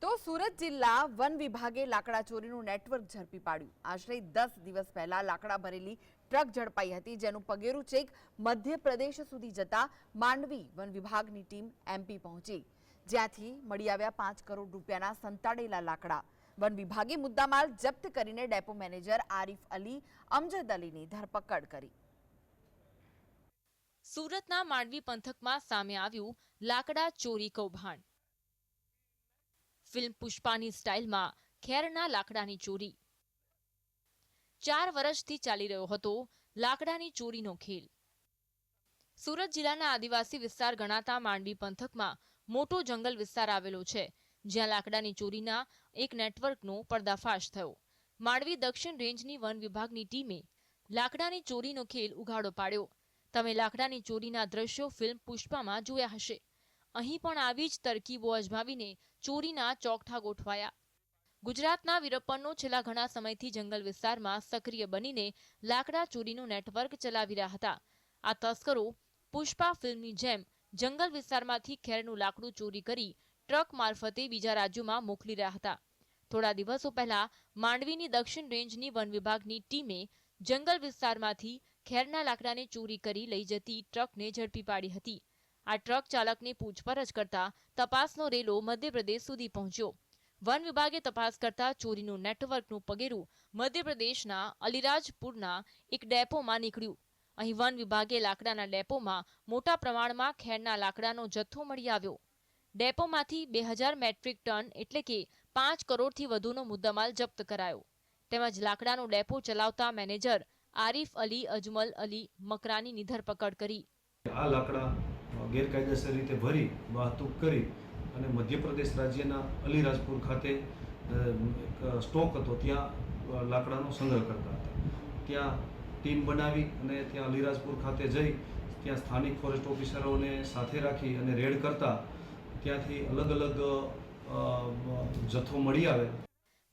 તો સુરત જિલ્લા વન વિભાગે લાકડા ચોરીનું નેટવર્ક ઝડપી પાડ્યું। આશરે 10 દિવસ પહેલા લાકડા ભરેલી ટ્રક ઝડપાઈ હતી, જેનું પગેરું ચેક મધ્યપ્રદેશ સુધી જતા માંડવી વન વિભાગની ટીમ એમપી પહોંચી, જ્યાંથી મળી આવ્યા 5 કરોડ રૂપિયાના સંતાડેલા લાકડા। વન વિભાગે મુદ્દામાલ જપ્ત કરીને ડેપો મેનેજર આરિફ અલી અમજદ અલીની ધરપકડ કરી। સુરતના માંડવી પંથકમાં સામે આવ્યું લાકડા ચોરી કૌભાંડ। ફિલ્મ પુષ્પાની સ્ટાઇલમાં ખેરના લાકડાની ચોરી। 4 વર્ષથી ચાલી રહ્યો હતો લાકડાની ચોરીનો ખેલ। સુરત જિલ્લાના આદિવાસી વિસ્તાર ગણાતા માંડવી પંથકમાં મોટો જંગલ વિસ્તાર આવેલો છે, જ્યાં લાકડાની ચોરીના એક નેટવર્કનો પર્દાફાશ થયો। માંડવી દક્ષિણ રેન્જની વન વિભાગની ટીમે લાકડાની ચોરીનો ખેલ ઉઘાડો પાડ્યો। તમે લાકડાની ચોરીના દ્રશ્યો ફિલ્મ પુષ્પામાં જોયા હશે। અહીં પણ આવી જ તરકીબો અજમાવીને ચોરીના ચોકઠા ગોઠવાયા। ગુજરાતના વીરપ્પનનો છેલ્લા ઘણા સમયથી જંગલ વિસ્તારમાં સક્રિય બનીને લાકડા ચોરીનું નેટવર્ક ચલાવી રહ્યા હતા। આ તસ્કરો પુષ્પા ફિલ્મની જેમ જંગલ વિસ્તારમાંથી ખેરનું લાકડું ચોરી કરી ટ્રક મારફતે બીજા રાજ્યોમાં મોકલી રહ્યા હતા। થોડા દિવસો પહેલા માંડવીની દક્ષિણ રેન્જની વન વિભાગની ટીમે જંગલ વિસ્તારમાંથી ખેરના લાકડાને ચોરી કરી લઈ જતી ટ્રકને ઝડપી પાડી હતી। આ ટ્રક ચાલકને પૂછપરછ કરતા તપાસનો રેલો મધ્યપ્રદેશ સુધી પહોંચ્યો। વન વિભાગે તપાસ કરતા ચોરીનું નેટવર્કનું પગેરું મધ્યપ્રદેશના અલીરાજપુરના એક ડેપોમાં નીકળ્યું। અહીં વન વિભાગે લાકડાના ડેપોમાં મોટા પ્રમાણમાં ખેરના લાકડાનો જથ્થો મળી આવ્યો। ડેપોમાંથી 2000 મેટ્રિક ટન એટલે કે 5 કરોડથી વધુનો મુદ્દામાલ જપ્ત કરાયો। તેમજ લાકડાનો ડેપો ચલાવતા મેનેજર આરિફ અલી અજમલ અલી મકરાનીની ધરપકડ કરી। આ લાકડા ગેરકાયદેસર રીતે ભરી વાહતુક કરી અને મધ્યપ્રદેશ રાજ્યના અલીરાજપુર ખાતે સ્ટોક હતો, ત્યાં લાકડાનો સંગ્રહ કરતા હતા। ત્યાં ટીમ બનાવી અને ત્યાં અલીરાજપુર ખાતે જઈ ત્યાં સ્થાનિક ફોરેસ્ટ ઓફિસરોને સાથે રાખી અને રેડ કરતા ત્યાંથી અલગ અલગ જથ્થો મળી આવે।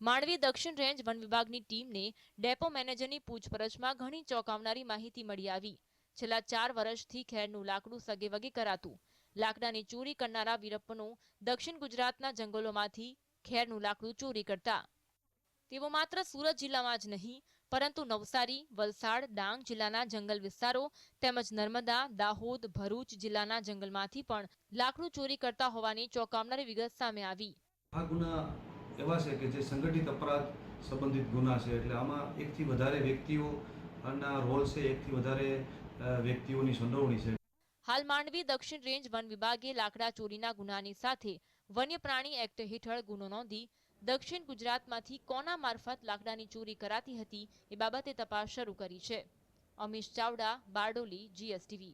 માંડવી દક્ષિણ રેન્જ વન વિભાગની ટીમને ડેપો મેનેજરની પૂછપરછમાં ઘણી ચોંકાવનારી માહિતી મળી આવી। છેલ્લા 4 વર્ષથી ખેરનું લાકડું સગેવગે કરાતું। લાકડાની ચોરી કરનારા વીરપ્પનો દક્ષિણ ગુજરાતના જંગલોમાંથી ખેરનું લાકડું ચોરી કરતા। તેઓ માત્ર સુરત જિલ્લામાં જ નહીં, પરંતુ નવસારી, વલસાડ, ડાંગ જિલ્લાના જંગલ વિસ્તારો તેમજ નર્મદા, દાહોદ, ભરૂચ જિલ્લાના જંગલમાંથી પણ લાકડું ચોરી કરતા હોવાની ચોંકાવનારી વિગત સામે આવી। આ ગુના એવા છે કે જે સંગઠિત અપરાધ સંબંધિત ગુના છે, એટલે આમાં એકથી વધારે વ્યક્તિઓના રોલ છે, એકથી વધારે વ્યક્તિઓની સંડોવણી છે। હાલ માંડવી દક્ષિણ રેન્જ વન વિભાગે લાકડા ચોરીના ગુનાની સાથે વન્ય પ્રાણી એક્ટ હેઠળ ગુનો નોંધી દક્ષિણ ગુજરાતમાંથી કોના મારફત લાકડાની ચોરી કરાતી હતી એ બાબતે તપાસ શરૂ કરી છે। અમીશ ચાવડા, બારડોલી, GSTV।